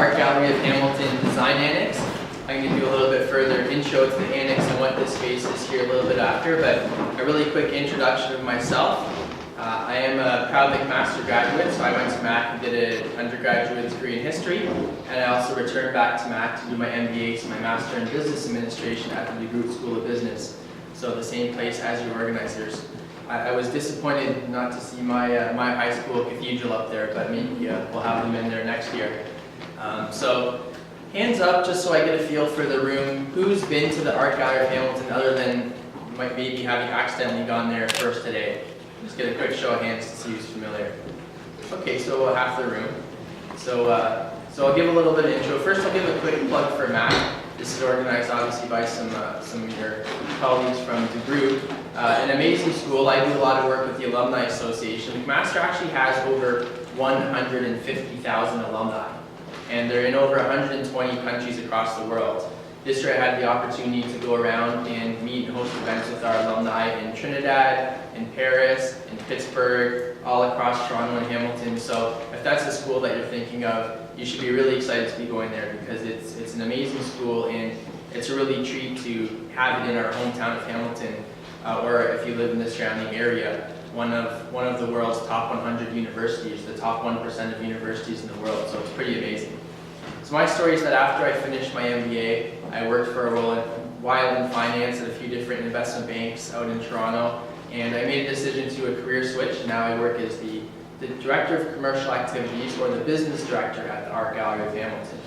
Art Gallery of Hamilton Design Annex. I'm going to do a little bit further intro to the annex and what this space is here a little bit after, but a really quick introduction of myself. I am a proud McMaster graduate, so I went to Mac and did an undergraduate degree in history, and I also returned back to Mac to do my MBA, so my Master in Business Administration at the DeGroote School of Business, so the same place as your organizers. I was disappointed not to see my high school cathedral up there, but maybe we'll have them in there next year. So hands up, just so I get a feel for the room. Who's been to the Art Gallery of Hamilton other than maybe having accidentally gone there first today? Just get a quick show of hands to see who's familiar. Okay, so half the room. So I'll give a little bit of intro. First, I'll give a quick plug for MAC. This is organized obviously by some of your colleagues from DeGroote. An amazing school. I do a lot of work with the Alumni Association. McMaster actually has over 150,000 alumni, and they're in over 120 countries across the world. This year I had the opportunity to go around and meet and host events with our alumni in Trinidad, in Paris, in Pittsburgh, all across Toronto and Hamilton. So if that's a school that you're thinking of, you should be really excited to be going there because it's an amazing school and it's a really treat to have it in our hometown of Hamilton, or if you live in the surrounding area, one of the world's top 100 universities, the top 1% of universities in the world, so it's pretty amazing. So my story is that after I finished my MBA, I worked for a while in finance at a few different investment banks out in Toronto, and I made a decision to a career switch. Now I work as the Director of Commercial Activities, or the Business Director at the Art Gallery of Hamilton.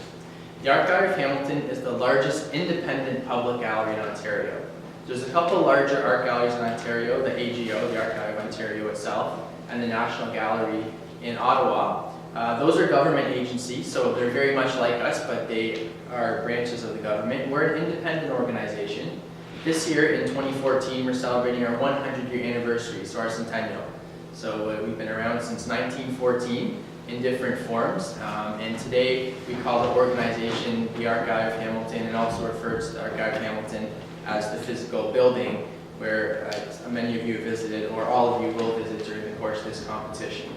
The Art Gallery of Hamilton is the largest independent public gallery in Ontario. There's a couple larger art galleries in Ontario, the AGO, the Art Gallery of Ontario itself, and the National Gallery in Ottawa. Those are government agencies, so they're very much like us, but they are branches of the government. We're an independent organization. This year, in 2014, we're celebrating our 100-year anniversary, so our centennial. So we've been around since 1914 in different forms, and today we call the organization the Art Gallery of Hamilton, and also refers to the Art Gallery of Hamilton as the physical building where many of you have visited, or all of you will visit during the course of this competition.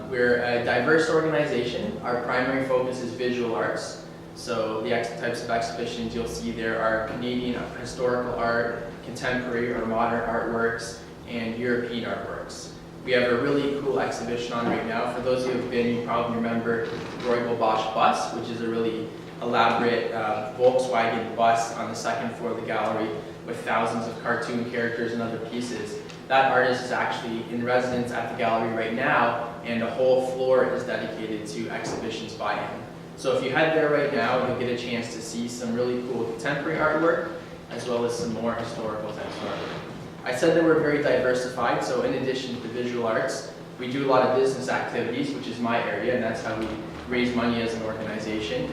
We're a diverse organization. Our primary focus is visual arts. So the types of exhibitions you'll see there are Canadian historical art, contemporary or modern artworks, and European artworks. We have a really cool exhibition on right now. For those of you who have been, you probably remember Roy Bosch bus, which is a really elaborate Volkswagen bus on the second floor of the gallery with thousands of cartoon characters and other pieces. That artist is actually in residence at the gallery right now, and a whole floor is dedicated to exhibitions by him. So if you head there right now, you'll get a chance to see some really cool contemporary artwork, as well as some more historical types of artwork. I said that we're very diversified, so in addition to the visual arts, we do a lot of business activities, which is my area, and that's how we raise money as an organization,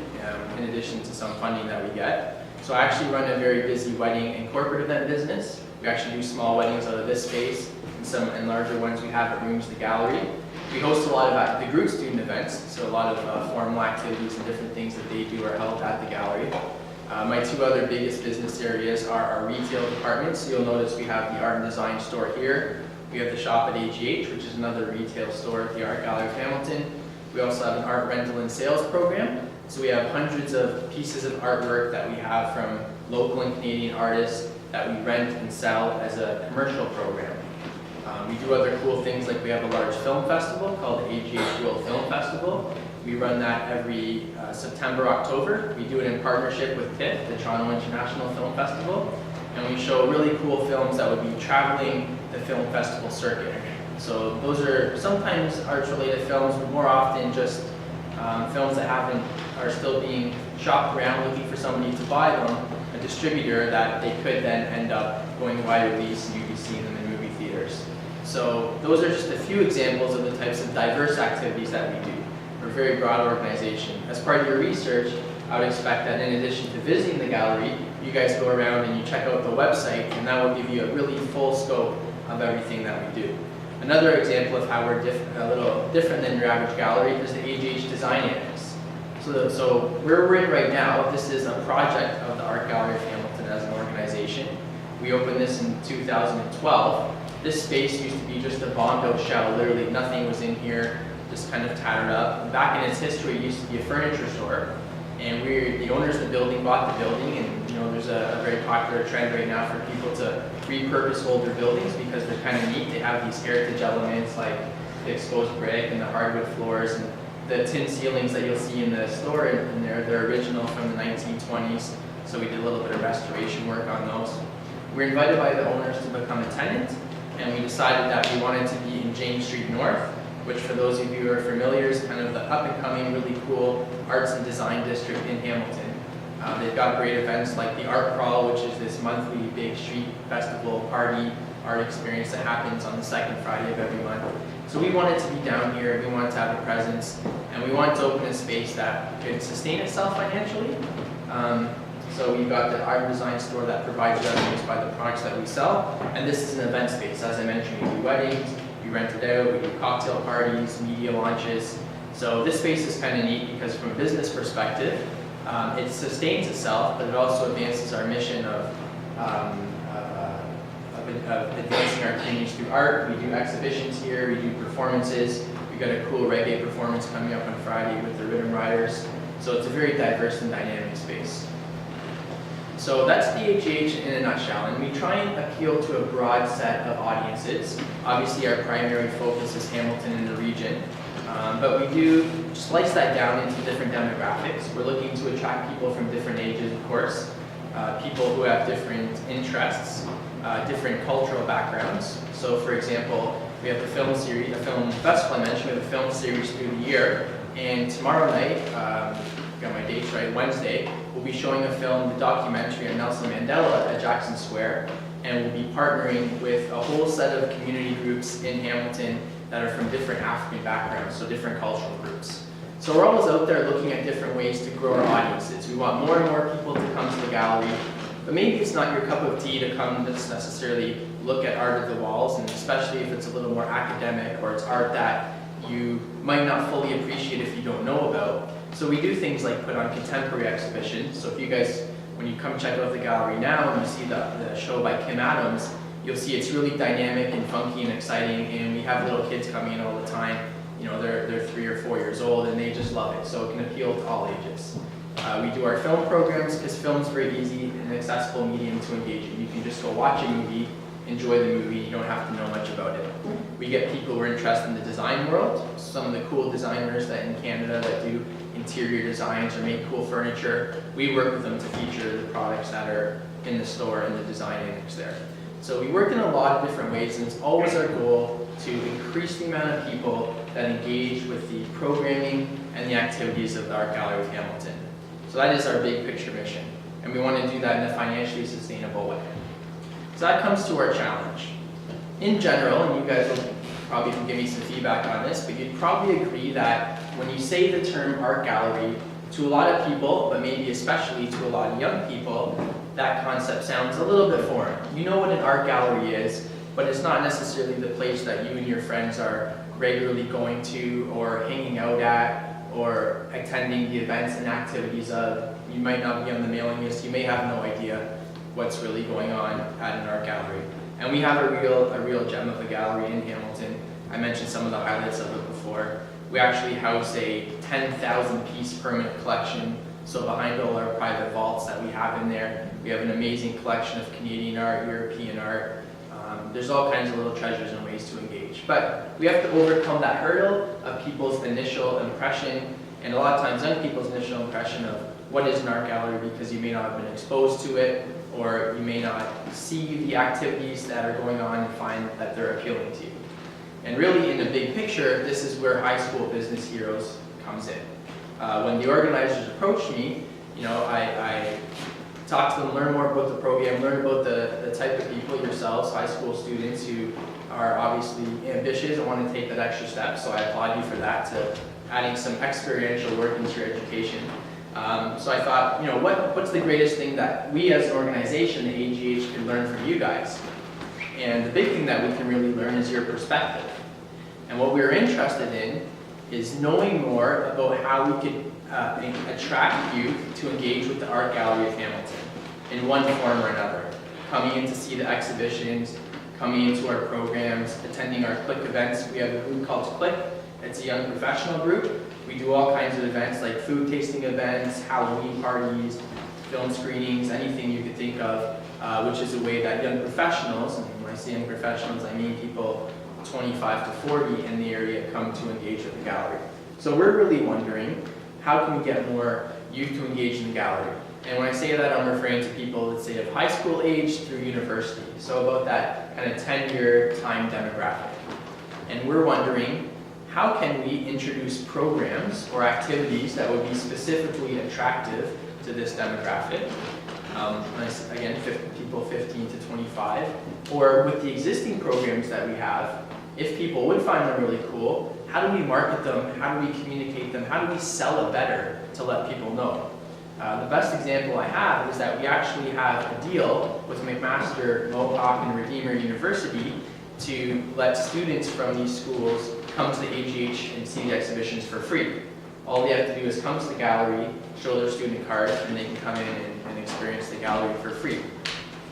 in addition to some funding that we get. So I actually run a very busy wedding and corporate event business. We actually do small weddings out of this space, and larger ones we have at Rooms the Gallery. We host a lot of DeGroote student events, so a lot of formal activities and different things that they do are held at the gallery. My two other biggest business areas are our retail department, so you'll notice we have the art and design store here. We have the shop at AGH, which is another retail store at the Art Gallery of Hamilton. We also have an art rental and sales program, so we have hundreds of pieces of artwork that we have from local and Canadian artists that we rent and sell as a commercial program. We do other cool things, like we have a large film festival called the AGH World Film Festival. We run that every September, October. We do it in partnership with TIFF, the Toronto International Film Festival, and we show really cool films that would be traveling the film festival circuit. So those are sometimes arts-related films, but more often just films that are still being shopped around, looking for somebody to buy them, a distributor that they could then end up going wide release and you'd be seeing them in movie theaters. So those are just a few examples of the types of diverse activities that we do. We're a very broad organization. As part of your research, I would expect that in addition to visiting the gallery, you guys go around and you check out the website, and that will give you a really full scope of everything that we do. Another example of how we're a little different than your average gallery is the AGH Design Annex. So where we're in right now, this is a project of the Art Gallery of Hamilton as an organization. We opened this in 2012. This space used to be just a Bondo shell. Literally nothing was in here. just kind of tattered up. And back in its history, it used to be a furniture store, and the owners of the building bought the building, and there's a very popular trend right now for people to repurpose older buildings because they're kind of neat. They have these heritage elements like the exposed brick and the hardwood floors and the tin ceilings that you'll see in the store, and they're original from the 1920s. So we did a little bit of restoration work on those. We were invited by the owners to become a tenant, and we decided that we wanted to be in James Street North, which for those of you who are familiar is kind of the up-and-coming, really cool arts and design district in Hamilton. They've got great events like the Art Crawl, which is this monthly big street festival party art experience that happens on the second Friday of every month. So we wanted to be down here, we wanted to have a presence, and we wanted to open a space that could sustain itself financially. So we've got the art and design store that provides revenues by the products that we sell, and this is an event space. As I mentioned, we do weddings, we rent it out, we do cocktail parties, media launches. So this space is kind of neat because from a business perspective, it sustains itself, but it also advances our mission of advancing our communities through art. We do exhibitions here, we do performances. We've got a cool reggae performance coming up on Friday with the Rhythm Riders. So it's a very diverse and dynamic space. So that's the AGH in a nutshell, and we try and appeal to a broad set of audiences. Obviously our primary focus is Hamilton and the region, but we do slice that down into different demographics. We're looking to attract people from different ages, of course, people who have different interests, different cultural backgrounds. So for example, we have the film series, the film festival I mentioned, we have a film series through the year, and tomorrow night, got my dates right, Wednesday, we'll be showing a film, the documentary on Nelson Mandela at Jackson Square, and we'll be partnering with a whole set of community groups in Hamilton that are from different African backgrounds, so different cultural groups. So we're always out there looking at different ways to grow our audiences. We want more and more people to come to the gallery, but maybe it's not your cup of tea to come just necessarily look at art of the walls, and especially if it's a little more academic or it's art that you might not fully appreciate if you don't know about. So we do things like put on contemporary exhibitions. So if you guys, when you come check out the gallery now and you see the show by Kim Adams, you'll see it's really dynamic and funky and exciting, and we have little kids coming in all the time. They're 3 or 4 years old and they just love it, so it can appeal to all ages. We do our film programs because film's very easy and accessible medium to engage in. You can just go watch a movie, enjoy the movie, you don't have to know much about it. We get people who are interested in the design world, some of the cool designers that in Canada that do interior designs or make cool furniture. We work with them to feature the products that are in the store and the design annex there. So we work in a lot of different ways, and it's always our goal to increase the amount of people that engage with the programming and the activities of the Art Gallery of Hamilton. So that is our big picture mission, and we want to do that in a financially sustainable way. So that comes to our challenge. In general, and you guys will probably give me some feedback on this, but you'd probably agree that when you say the term art gallery, to a lot of people, but maybe especially to a lot of young people, that concept sounds a little bit foreign. You know what an art gallery is, but it's not necessarily the place that you and your friends are regularly going to or hanging out at or attending the events and activities of. You might not be on the mailing list, you may have no idea what's really going on at an art gallery. And we have a real gem of a gallery in Hamilton. I mentioned some of the highlights of it before. We actually house a 10,000 piece permanent collection. So behind all our private vaults that we have in there, we have an amazing collection of Canadian art, European art. There's all kinds of little treasures and ways to engage. But we have to overcome that hurdle of people's initial impression, and a lot of times young people's initial impression of what is an art gallery, because you may not have been exposed to it, or you may not see the activities that are going on and find that they're appealing to you. And really, in the big picture, this is where high school business heroes comes in. When the organizers approached me, I talked to them, learn more about the program, learn about the type of people yourselves, high school students who are obviously ambitious and want to take that extra step. So I applaud you for that, to adding some experiential work into your education. So I thought, what's the greatest thing that we as an organization, the AGH, can learn from you guys? And the big thing that we can really learn is your perspective. And what we're interested in is knowing more about how we could attract youth to engage with the Art Gallery of Hamilton in one form or another. Coming in to see the exhibitions, coming into our programs, attending our Click events. We have a group called Click, It's a young professional group. We do all kinds of events like food tasting events, Halloween parties, film screenings, anything you could think of, which is a way that young professionals, and when I say young professionals, I mean people 25 to 40 in the area, come to engage with the gallery. So we're really wondering, how can we get more youth to engage in the gallery? And when I say that, I'm referring to people, let's say, of high school age through university. So about that kind of 10-year time demographic. And we're wondering, how can we introduce programs or activities that would be specifically attractive to this demographic? Again, people 15 to 25. Or with the existing programs that we have, if people would find them really cool, how do we market them? How do we communicate them? How do we sell it better to let people know? The best example I have is that we actually have a deal with McMaster, Mohawk, and Redeemer University to let students from these schools come to the AGH and see the exhibitions for free. All they have to do is come to the gallery, show their student card, and they can come in and experience the gallery for free.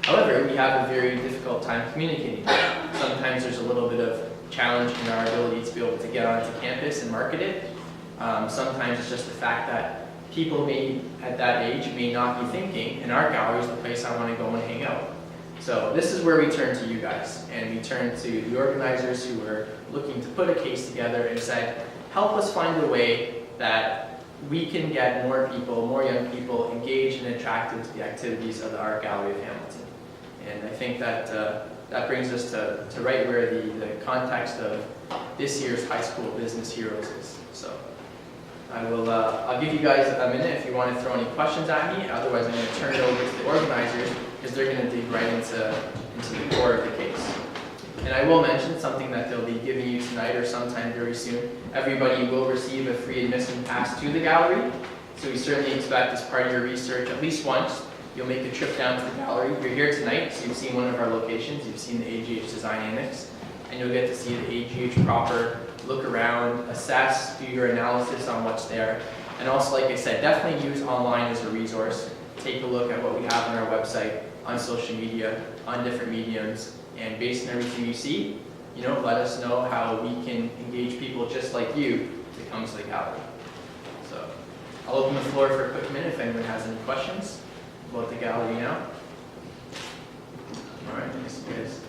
However, we have a very difficult time communicating that. Sometimes there's a little bit of challenge in our ability to be able to get onto campus and market it. Sometimes it's just the fact that people at that age may not be thinking, and our gallery is the place I want to go and hang out. So this is where we turn to you guys, and we turn to the organizers who were looking to put a case together and said, help us find a way that we can get more people, more young people engaged and attracted to the activities of the Art Gallery of Hamilton. And I think that that brings us to right where the context of this year's High School Business Heroes is. So I'll give you guys a minute if you want to throw any questions at me. Otherwise, I'm going to turn it over to the organizers because they're going to dig right into the core of the case. And I will mention something that they'll be giving you tonight or sometime very soon. Everybody will receive a free admission pass to the gallery. So we certainly expect, as part of your research, at least once, you'll make a trip down to the gallery. You're here tonight, so you've seen one of our locations. You've seen the AGH Design Annex. And you'll get to see the AGH proper, look around, assess, do your analysis on what's there. And also, like I said, definitely use online as a resource. Take a look at what we have on our website, on social media, on different mediums. And based on everything you see, let us know how we can engage people just like you to come to the gallery. So I'll open the floor for a quick minute if anyone has any questions about the gallery now. All right, I guess you guys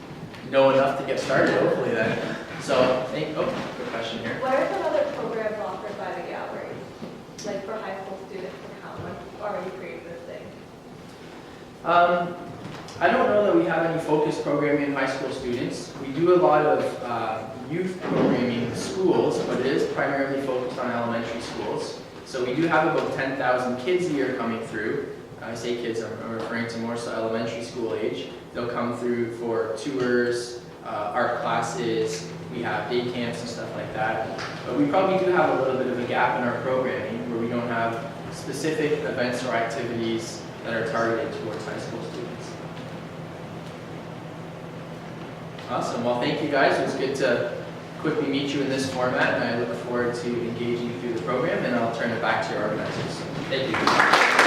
know enough to get started, hopefully then. So, quick question here. What are some other programs offered by the gallery, like for high school students, and how much are you pre-existing? I don't know that we have any focused programming in high school students. We do a lot of youth programming in schools, but it is primarily focused on elementary schools. So we do have about 10,000 kids a year coming through. I say kids, I'm referring to more so elementary school age. They'll come through for tours, art classes, we have day camps and stuff like that. But we probably do have a little bit of a gap in our programming where we don't have specific events or activities that are targeted towards high school students. Awesome, well thank you guys. It was good to quickly meet you in this format, and I look forward to engaging you through the program, and I'll turn it back to your organizers. Thank you.